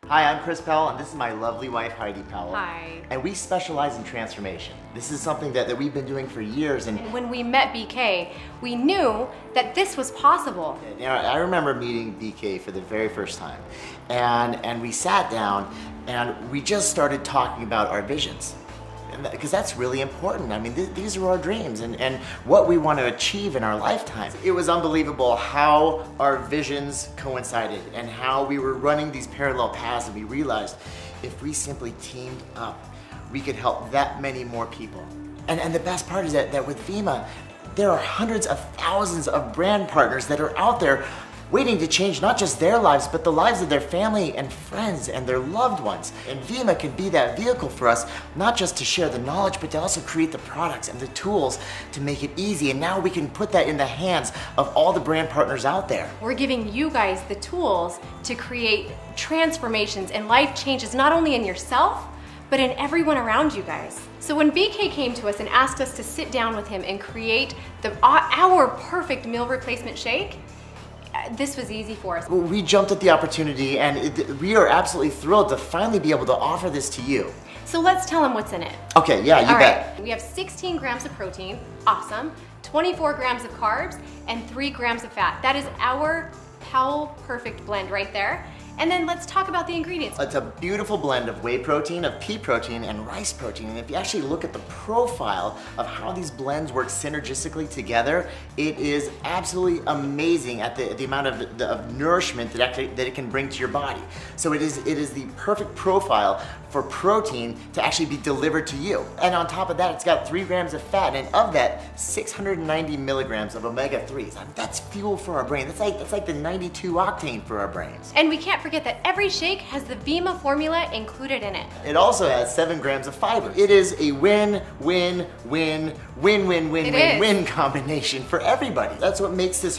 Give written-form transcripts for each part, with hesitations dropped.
Hi, I'm Chris Powell, and this is my lovely wife, Heidi Powell. Hi. And we specialize in transformation. This is something that we've been doing for years. And when we met BK, we knew that this was possible. you know, I remember meeting BK for the very first time, and we sat down and we just started talking about our visions. Because that's really important. I mean, these are our dreams and what we want to achieve in our lifetime. It was unbelievable how our visions coincided and how we were running these parallel paths, and we realized if we simply teamed up, we could help that many more people. And the best part is that with Vemma, there are hundreds of thousands of brand partners that are out there waiting to change not just their lives, but the lives of their family and friends and their loved ones. And Vemma can be that vehicle for us, not just to share the knowledge, but to also create the products and the tools to make it easy. And now we can put that in the hands of all the brand partners out there. We're giving you guys the tools to create transformations and life changes, not only in yourself, but in everyone around you guys. So when BK came to us and asked us to sit down with him and create our perfect meal replacement shake, this was easy for us. We jumped at the opportunity, and we are absolutely thrilled to finally be able to offer this to you. So let's tell them what's in it. Okay, yeah, you bet. Right. We have 16 grams of protein, awesome, 24 grams of carbs, and 3 grams of fat. That is our Powell Perfect blend right there. And then let's talk about the ingredients. It's a beautiful blend of whey protein, of pea protein, and rice protein. And if you actually look at the profile of how these blends work synergistically together, it is absolutely amazing at the amount of nourishment that it can bring to your body. So it is the perfect profile for protein to actually be delivered to you. And on top of that, it's got 3 grams of fat, and of that, 690 milligrams of omega-3s. I mean, that's fuel for our brain. That's like the 92 octane for our brains. And we can't forget that every shake has the Vemma formula included in it. It also has 7 grams of fiber. It is a win-win-win-win-win-win-win combination for everybody. That's what makes the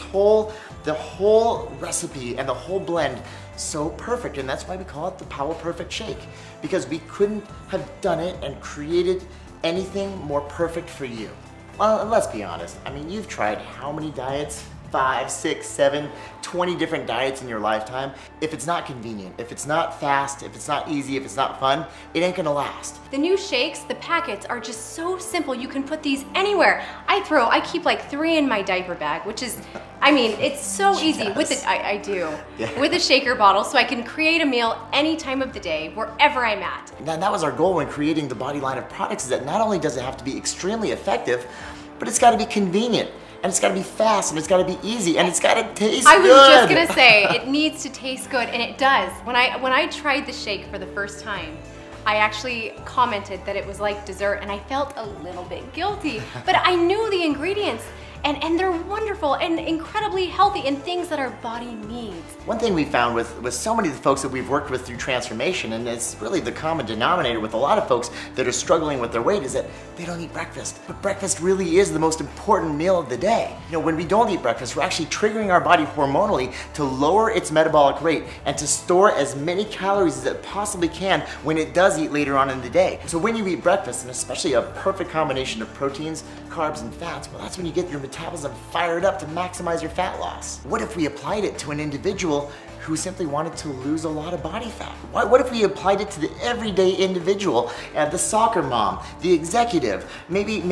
whole recipe and the whole blend so perfect, and that's why we call it the Powell Perfect Shake, because we couldn't have done it and created anything more perfect for you. Well, and let's be honest, I mean, you've tried how many diets? 5, 6, 7, 20 different diets in your lifetime. If it's not convenient, if it's not fast, if it's not easy, if it's not fun, it ain't gonna last. The new shakes, the packets are just so simple. You can put these anywhere. I keep like 3 in my diaper bag, which is, I mean, it's so easy. Yes. With it, I do. Yeah. With a shaker bottle, so I can create a meal any time of the day, wherever I'm at. And that was our goal when creating the Body line of products, is that not only does it have to be extremely effective, but it's gotta be convenient. And it's gotta be fast, and it's gotta be easy, and it's gotta taste good. I was just gonna say, it needs to taste good, and it does. When I tried the shake for the first time, I actually commented that it was like dessert, and I felt a little bit guilty. But I knew the ingredients, and they're wonderful and incredibly healthy and things that our body needs. One thing we found with so many of the folks that we've worked with through transformation, and it's really the common denominator with a lot of folks that are struggling with their weight, is that they don't eat breakfast. But breakfast really is the most important meal of the day. You know, when we don't eat breakfast, we're actually triggering our body hormonally to lower its metabolic rate and to store as many calories as it possibly can when it does eat later on in the day. So when you eat breakfast, and especially a perfect combination of proteins, carbs, and fats, well, that's when you get your metabolism fired up to maximize your fat loss. What if we applied it to an individual who simply wanted to lose a lot of body fat? What if we applied it to the everyday individual, the soccer mom, the executive, maybe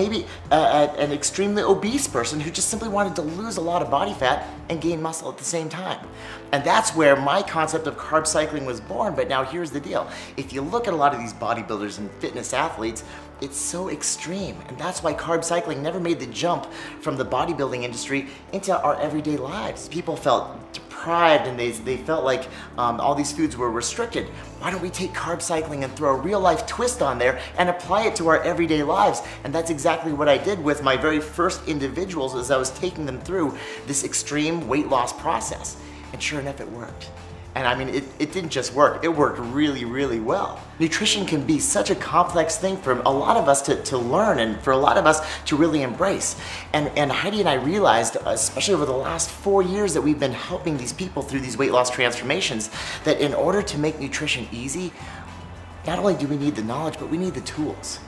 an extremely obese person who just simply wanted to lose a lot of body fat and gain muscle at the same time? And that's where my concept of carb cycling was born. But now here's the deal. If you look at a lot of these bodybuilders and fitness athletes, it's so extreme, and that's why carb cycling never made the jump from the bodybuilding industry into our everyday lives. People felt deprived, and they felt like all these foods were restricted. Why don't we take carb cycling and throw a real life twist on there and apply it to our everyday lives? And that's exactly what I did with my very first individuals as I was taking them through this extreme weight loss process. And sure enough, it worked. And I mean, it didn't just work, it worked really, really well. Nutrition can be such a complex thing for a lot of us to learn, and for a lot of us to really embrace. And Heidi and I realized, especially over the last 4 years that we've been helping these people through these weight loss transformations, that in order to make nutrition easy, not only do we need the knowledge, but we need the tools.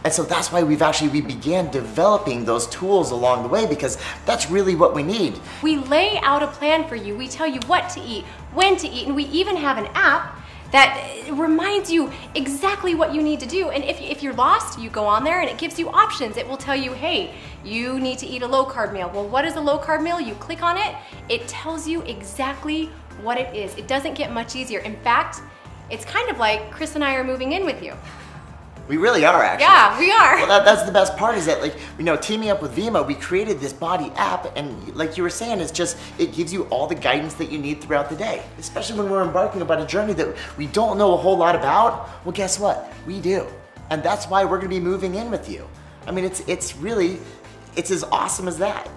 And so that's why we began developing those tools along the way, because that's really what we need. We lay out a plan for you. We tell you what to eat, when to eat, and we even have an app that reminds you exactly what you need to do. And if you're lost, you go on there and it gives you options. It will tell you, hey, you need to eat a low carb meal. Well, what is a low carb meal? You click on it, it tells you exactly what it is. It doesn't get much easier. In fact, it's kind of like Chris and I are moving in with you. We really are, actually. Yeah, we are. Well, that's the best part, is that, like, you know, teaming up with Vemma, we created this body app, and like you were saying, it's just, it gives you all the guidance that you need throughout the day. Especially when we're embarking about a journey that we don't know a whole lot about. Well, guess what? We do. And that's why we're gonna be moving in with you. I mean, it's really, it's as awesome as that.